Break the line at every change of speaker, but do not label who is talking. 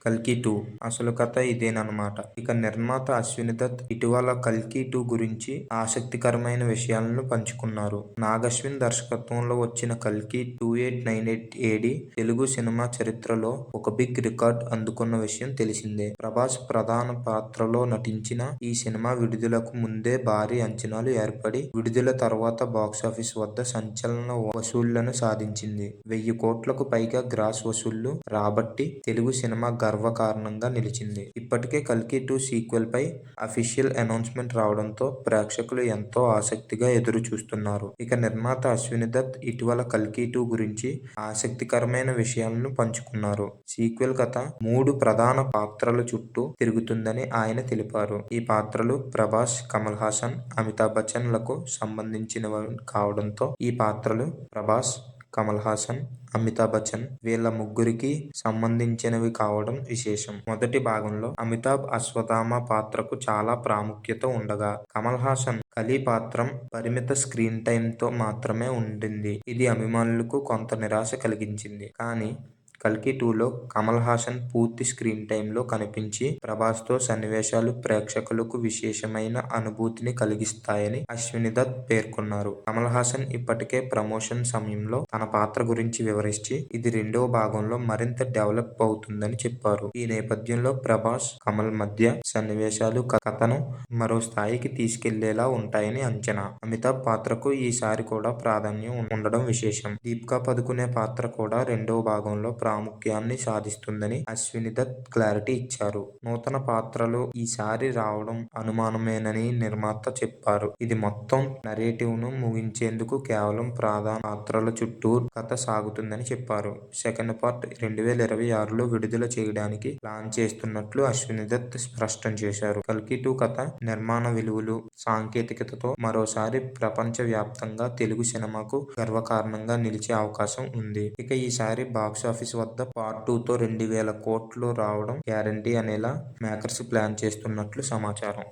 కల్కి 2 అసలు కథ ఇదేనన్నమాట. ఇక నిర్మాత అశ్విని దత్ ఇటీవల కల్కి 2 గురించి ఆసక్తికరమైన విషయాలను పంచుకున్నారు. నాగశ్విన్ దర్శకత్వంలో వచ్చిన కల్కి 2898 ఏడి తెలుగు సినిమా చరిత్రలో ఒక బిగ్ రికార్డ్ అందుకున్న విషయం తెలిసిందే. ప్రభాస్ ప్రధాన పాత్రలో నటించిన ఈ సినిమా విడుదలకు ముందే భారీ అంచనాలు ఏర్పడి విడుదల తర్వాత బాక్సాఫీస్ వద్ద సంచలన వసూళ్లను సాధించింది. 1000 కోట్లకు పైగా గ్రాస్ వసూళ్లు రాబట్టి తెలుగు సినిమా గర్వకారణంగా నిలిచింది. ఇప్పటికే కల్కి 2 సీక్వెల్ పై అఫీషియల్ అనౌన్స్మెంట్ రావడంతో ప్రేక్షకులు ఎంతో ఆసక్తిగా ఎదురు చూస్తున్నారు. ఇక నిర్మాత అశ్విని దత్ ఇటీవల కల్కి 2 గురించి ఆసక్తికరమైన విషయాలను పంచుకున్నారు. సీక్వెల్ కథ 3 ప్రధాన పాత్రల చుట్టూ తిరుగుతుందని ఆయన తెలిపారు. ఈ పాత్రలు ప్రభాస్, కమల్ హాసన్, అమితాబ్ బచ్చన్ లకు సంబంధించినవి కావడంతో అమితాబ్ బచ్చన్ వీళ్ళ ముగ్గురికి సంబంధించినవి కావడం విశేషం. మొదటి భాగంలో అమితాబ్ అశ్వథామ పాత్రకు చాలా ప్రాముఖ్యత ఉండగా, కమల్ హాసన్ కలీ పాత్రం పరిమిత స్క్రీన్ టైమ్ తో మాత్రమే ఉండింది. ఇది అభిమానులకు కొంత నిరాశ కలిగించింది. కానీ కల్కి 2లో కమల్ హాసన్ పూర్తి స్క్రీన్ టైమ్ లో కనిపించి ప్రభాస్ తో సన్నివేశాలు ప్రేక్షకులకు విశేషమైన అనుభూతిని కలిగిస్తాయని అశ్విని దత్ పేర్కొన్నారు. కమల్ హాసన్ ఇప్పటికే ప్రమోషన్ సమయంలో తన పాత్ర గురించి వివరించి ఇది రెండవ భాగంలో మరింత డెవలప్ అవుతుందని చెప్పారు. ఈ నేపథ్యంలో ప్రభాస్, కమల్ మధ్య సన్నివేశాలు కథను మరో స్థాయికి తీసుకెళ్లేలా ఉంటాయని అంచనా. అమితాబ్ పాత్రకు ఈసారి కూడా ప్రాధాన్యం ఉండడం విశేషం. దీపికా పదుకునే పాత్ర కూడా రెండవ భాగంలో ప్రాముఖ్యాన్ని సాధిస్తుందని అశ్విని దత్ క్లారిటీ ఇచ్చారు. నూతన పాత్రలు ఈసారి రావడం అనుమానమేనని నిర్మాత చెప్పారు. ఇది మొత్తం నరేటివ్ ను ముగించేందుకు కేవలం ప్రధాన పాత్రల చుట్టూ కథ సాగుతుందని చెప్పారు. సెకండ్ పార్ట్ 2026లో విడుదల చేయడానికి ప్లాన్ చేస్తున్నట్లు అశ్విని దత్ స్పష్టం చేశారు. కల్కి 2 కథ, నిర్మాణ విలువలు, సాంకేతికతతో మరోసారి ప్రపంచ వ్యాప్తంగా తెలుగు సినిమాకు గర్వకారణంగా నిలిచే అవకాశం ఉంది. ఇక ఈసారి బాక్సాఫీస్ వద్ద పార్ట్ 2తో 2000 కోట్లు రావడం గ్యారంటీ అనేలా మేకర్స్ ప్లాన్ చేస్తున్నట్లు సమాచారం.